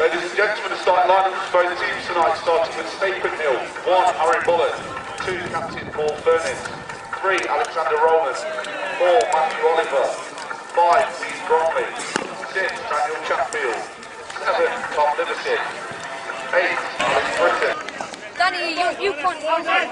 Ladies and gentlemen, the starting lineup for both teams tonight, starting with Stapenhill. 1. Aaron Bullock. 2. Captain Paul Furness. 3. Alexander Roman. 4. Matthew Oliver. 5. Steve Bromley. 6. Daniel Chatfield. 7. Tom Liverton. 8. Alex Britton. Danny, you can't hold it.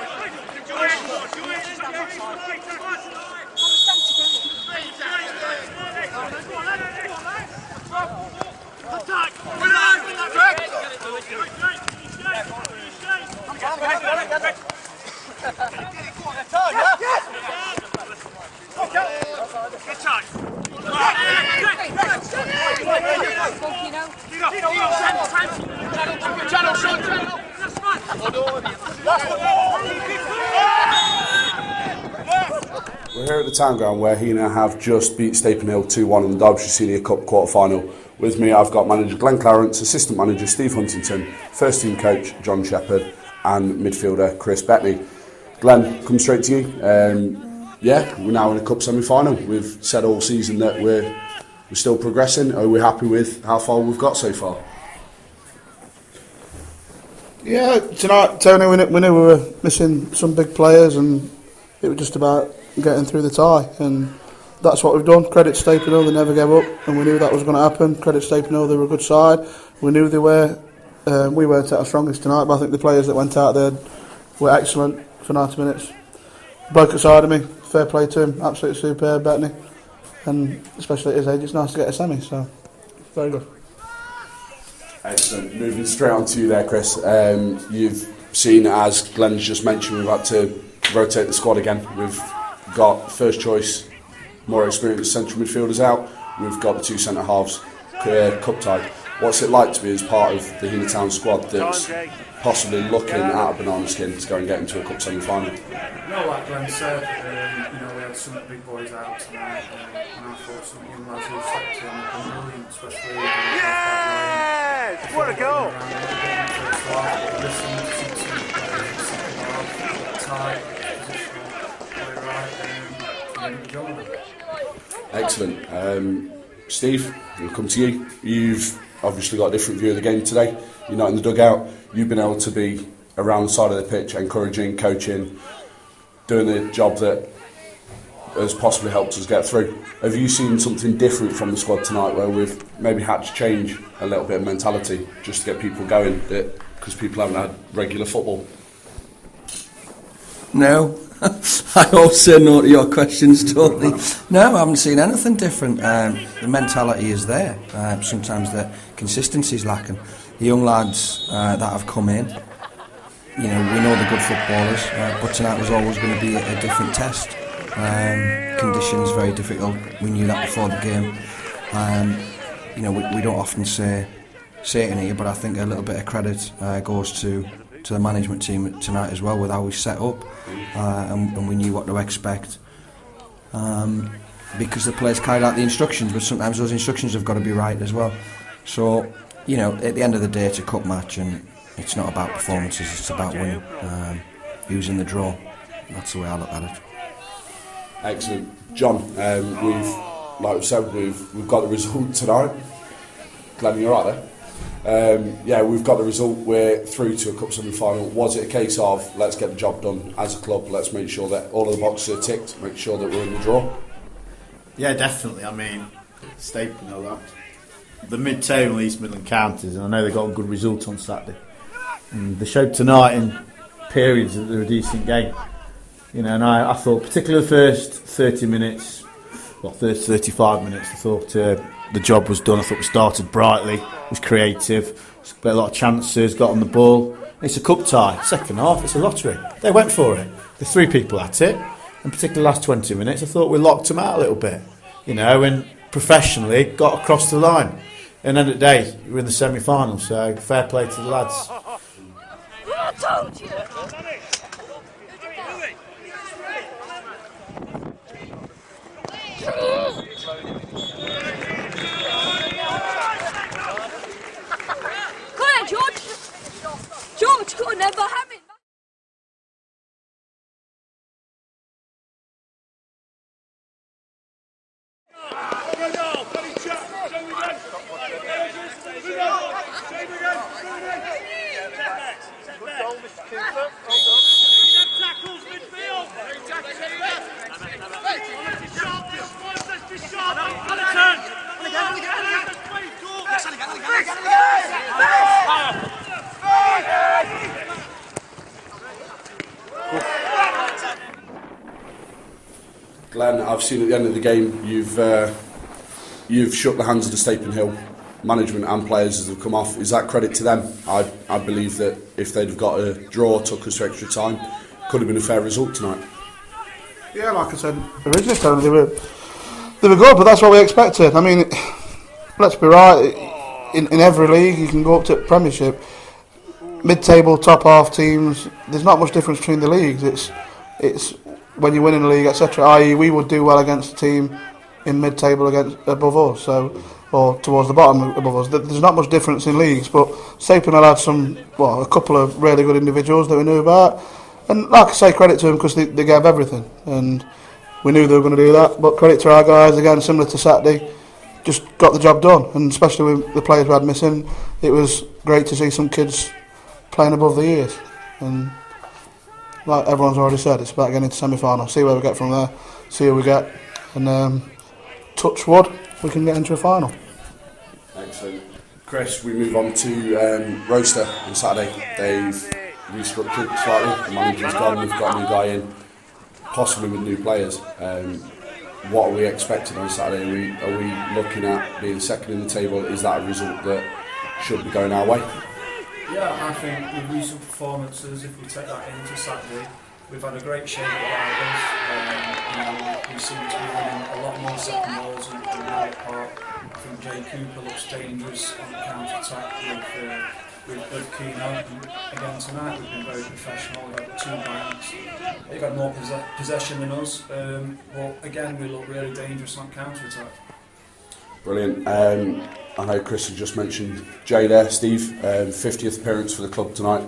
We're here at the Town Ground where Heanor have just beat Stapenhill 2-1 in the Derbyshire Senior Cup quarter-final. With me I've got manager Glenn Clarence, assistant manager Steve Huntington, first team coach John Shepherd and midfielder Chris Bettany. Glenn, come straight to you. We're now in a cup semi-final. We've said all season that we're still progressing. Are we happy with how far we've got so far? Yeah, tonight, Tony, we knew we were missing some big players and it was just about getting through the tie, and that's what we've done. Credit Stapenhill, they never gave up, and we knew that was going to happen. Credit Stapenhill, they were a good side. We knew they were. We weren't at our strongest tonight, but I think the players that went out there were excellent for 90 minutes. Bloke aside of me, fair play to him, absolutely superb, Bettany, and especially at his age, it's nice to get a semi, so very good. Excellent. Moving straight on to you there, Chris. You've seen, as Glenn's just mentioned, we've had to rotate the squad again. We've got first choice, more experienced central midfielders out. We've got the 2 centre halves cup tied. What's it like to be as part of the Heanor Town squad that's possibly looking at a banana skin to go and get into a cup semi-final? No, like Glenn said, we had some big boys out tonight, and I thought some young lads who stepped in and been brilliant, especially what a goal! Excellent. Steve, we'll come to you. You've obviously got a different view of the game today. You're not in the dugout. You've been able to be around the side of the pitch, encouraging, coaching, doing the job that has possibly helped us get through. Have you seen something different from the squad tonight where we've maybe had to change a little bit of mentality just to get people going, because people haven't had regular football? No. I always say no to your questions, totally. No, I haven't seen anything different. The mentality is there. Sometimes the consistency is lacking. The young lads that have come in, we know they're good footballers, but tonight was always going to be a different test. Conditions very difficult. We knew that before the game. We don't often say it in here, but I think a little bit of credit goes to the management team tonight as well, with how we set up, and we knew what to expect, because the players carried out the instructions, but sometimes those instructions have got to be right as well. So at the end of the day, it's a cup match, and it's not about performances, it's about winning, using the draw. That's the way I look at it. Excellent. John, like we said, we've got the result tonight. Glenn, you're right there. We've got the result. We're through to a cup semi-final. Was it a case of let's get the job done as a club, let's make sure that all of the boxes are ticked, make sure that we're in the draw? Yeah, definitely. I mean, Stapenhill, the mid-table East Midland counties, and I know they got a good result on Saturday. And they showed tonight in periods that they were a decent game. And I thought, particularly the first 30 minutes, 35 minutes, I thought the job was done. I thought we started brightly, was creative, got a lot of chances, got on the ball. It's a cup tie. Second half, it's a lottery. They went for it. The 3 people at it, and particularly the last 20 minutes, I thought we locked them out a little bit. And professionally got across the line. And at the end of the day, we're in the semi-final, so fair play to the lads. I told you! Come on, George! George, could never have it! Glenn, I've seen at the end of the game you've shook the hands of the Stapenhill management and players as they've come off. Is that credit to them? I believe that if they'd have got a draw, took us to extra time, could have been a fair result tonight. Yeah, like I said originally, Tony, they were good, but that's what we expected. I mean, let's be right. In every league, you can go up to Premiership, mid-table, top half teams. There's not much difference between the leagues. It's when you win in the league, etc. I.e., we would do well against a team in mid-table above us, or towards the bottom above us. There's not much difference in leagues, but Stapenhill had a couple of really good individuals that we knew about, and like I say, credit to them because they gave everything, and we knew they were going to do that. But credit to our guys again, similar to Saturday, just got the job done, and especially with the players we had missing, it was great to see some kids playing above the years. And like everyone's already said, it's about getting into semi-final, see where we get from there, see who we get, and touch wood, we can get into a final. Excellent. Chris, we move on to Roaster on Saturday. They've restructured slightly, the manager's gone, we've got a new guy in, possibly with new players. What are we expecting on Saturday? Are we looking at being second in the table? Is that a result that should be going our way? Yeah, I think with recent performances, if we take that into Saturday, we've had a great shake about us. We seem to be winning a lot more second balls in the park. I think Jay Cooper looks dangerous on the counter-attack with Heanor. Again tonight we've been very professional. We've had 2 banks. They've had more possession than us, but again we look really dangerous on counter-attack. Brilliant. I know Chris has just mentioned Jay there, Steve, 50th appearance for the club tonight.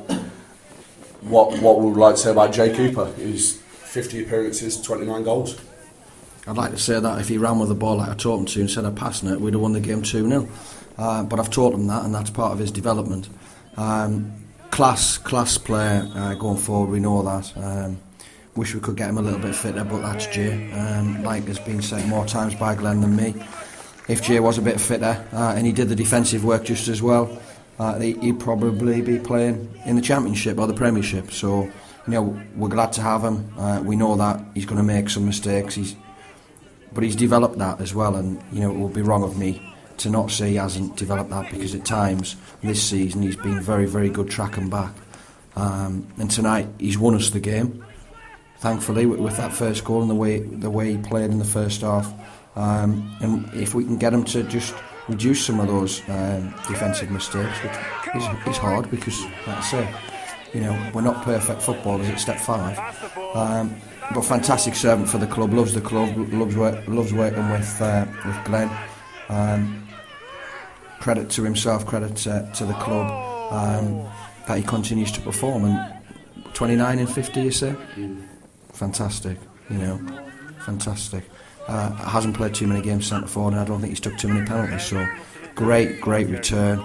What would we like to say about Jay Cooper? His 50 appearances, 29 goals. I'd like to say that if he ran with the ball like I taught him to instead of passing it, we'd have won the game 2-0. But I've taught him that, and that's part of his development. Class player going forward, we know that. Wish we could get him a little bit fitter, but that's Jay. Like has been said more times by Glenn than me. If Jay was a bit fitter and he did the defensive work just as well, he'd probably be playing in the Championship or the Premiership. So, we're glad to have him. We know that he's going to make some mistakes, but he's developed that as well. And it would be wrong of me to not say he hasn't developed that, because at times this season he's been very, very good tracking back. And tonight he's won us the game, thankfully, with that first goal and the way he played in the first half. And if we can get him to just reduce some of those defensive mistakes, which is hard because, like I say, we're not perfect footballers at step 5. But fantastic servant for the club, loves the club, loves working with Glenn. Credit to himself, credit to the club that he continues to perform. And 29 in 50, you say? Fantastic, fantastic. Hasn't played too many games centre forward, and I don't think he's took too many penalties. So great return,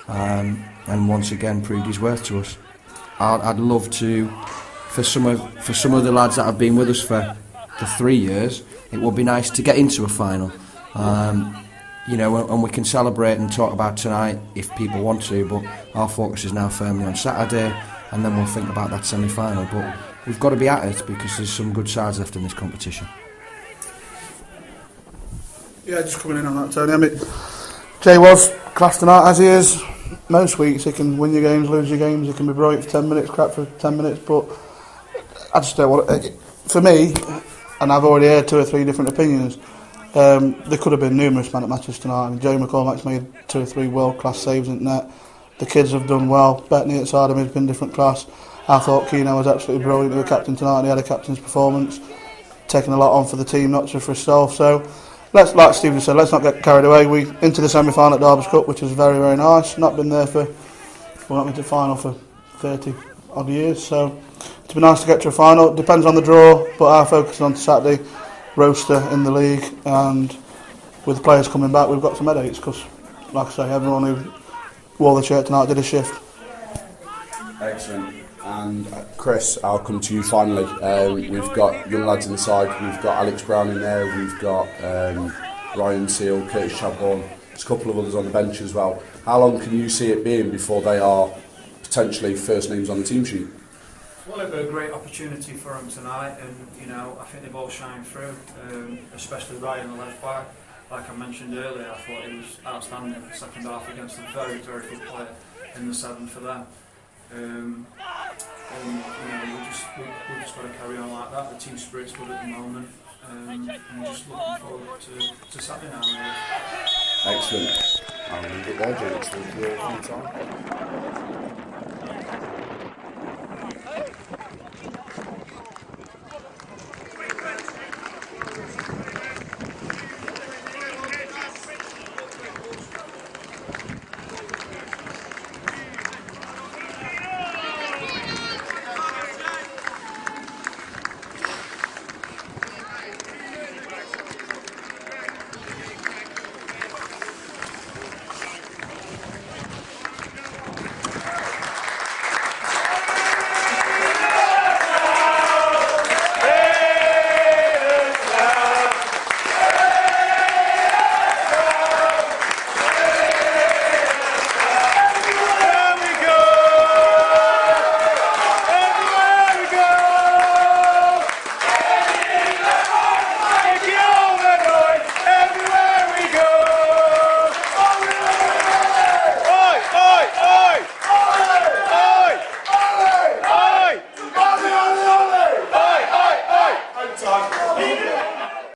and once again proved his worth to us. I'd love to, for some of the lads that have been with us for the 3 years, it would be nice to get into a final. And we can celebrate and talk about tonight if people want to, but our focus is now firmly on Saturday, and then we'll think about that semi-final. But we've got to be at it because there's some good sides left in this competition. Yeah, just coming in on that, Tony. I mean, Jay was class tonight, as he is most weeks. He can win your games, lose your games. He can be brilliant for 10 minutes, crap for 10 minutes. But I just don't want it. For me, and I've already heard 2 or 3 different opinions, there could have been numerous man at matches tonight. I mean, Joe McCormack's made 2 or 3 world-class saves in net. The kids have done well. Bettany at side of him has been different class. I thought Heanor was absolutely brilliant. He was captain tonight, and he had a captain's performance, taking a lot on for the team, not just for himself. So, like Stephen said, let's not get carried away. We into the semi-final at Derby's Cup, which was very, very nice. Not been there we went to the final for 30 odd years, so it'd be nice to get to a final. It depends on the draw, but our focus is on Saturday, Roaster in the league, and with the players coming back, we've got some headaches because, like I say, everyone who wore the shirt tonight did a shift. Excellent. And Chris, I'll come to you finally. We've got young lads inside. We've got Alex Brown in there. We've got Ryan Seal, Curtis Chadbourne. There's a couple of others on the bench as well. How long can you see it being before they are potentially first names on the team sheet? Well, it was a great opportunity for them tonight, and you know, I think they've all shined through, especially Ryan, the left back. Like I mentioned earlier, I thought he was outstanding in the second half against a very, very good player in the 7 for them. And you know, we just got to carry on like that. The team spirit's good at the moment, and just looking forward to Saturday now. Really. Excellent. I'll leave it there, James. Thank you all for your time.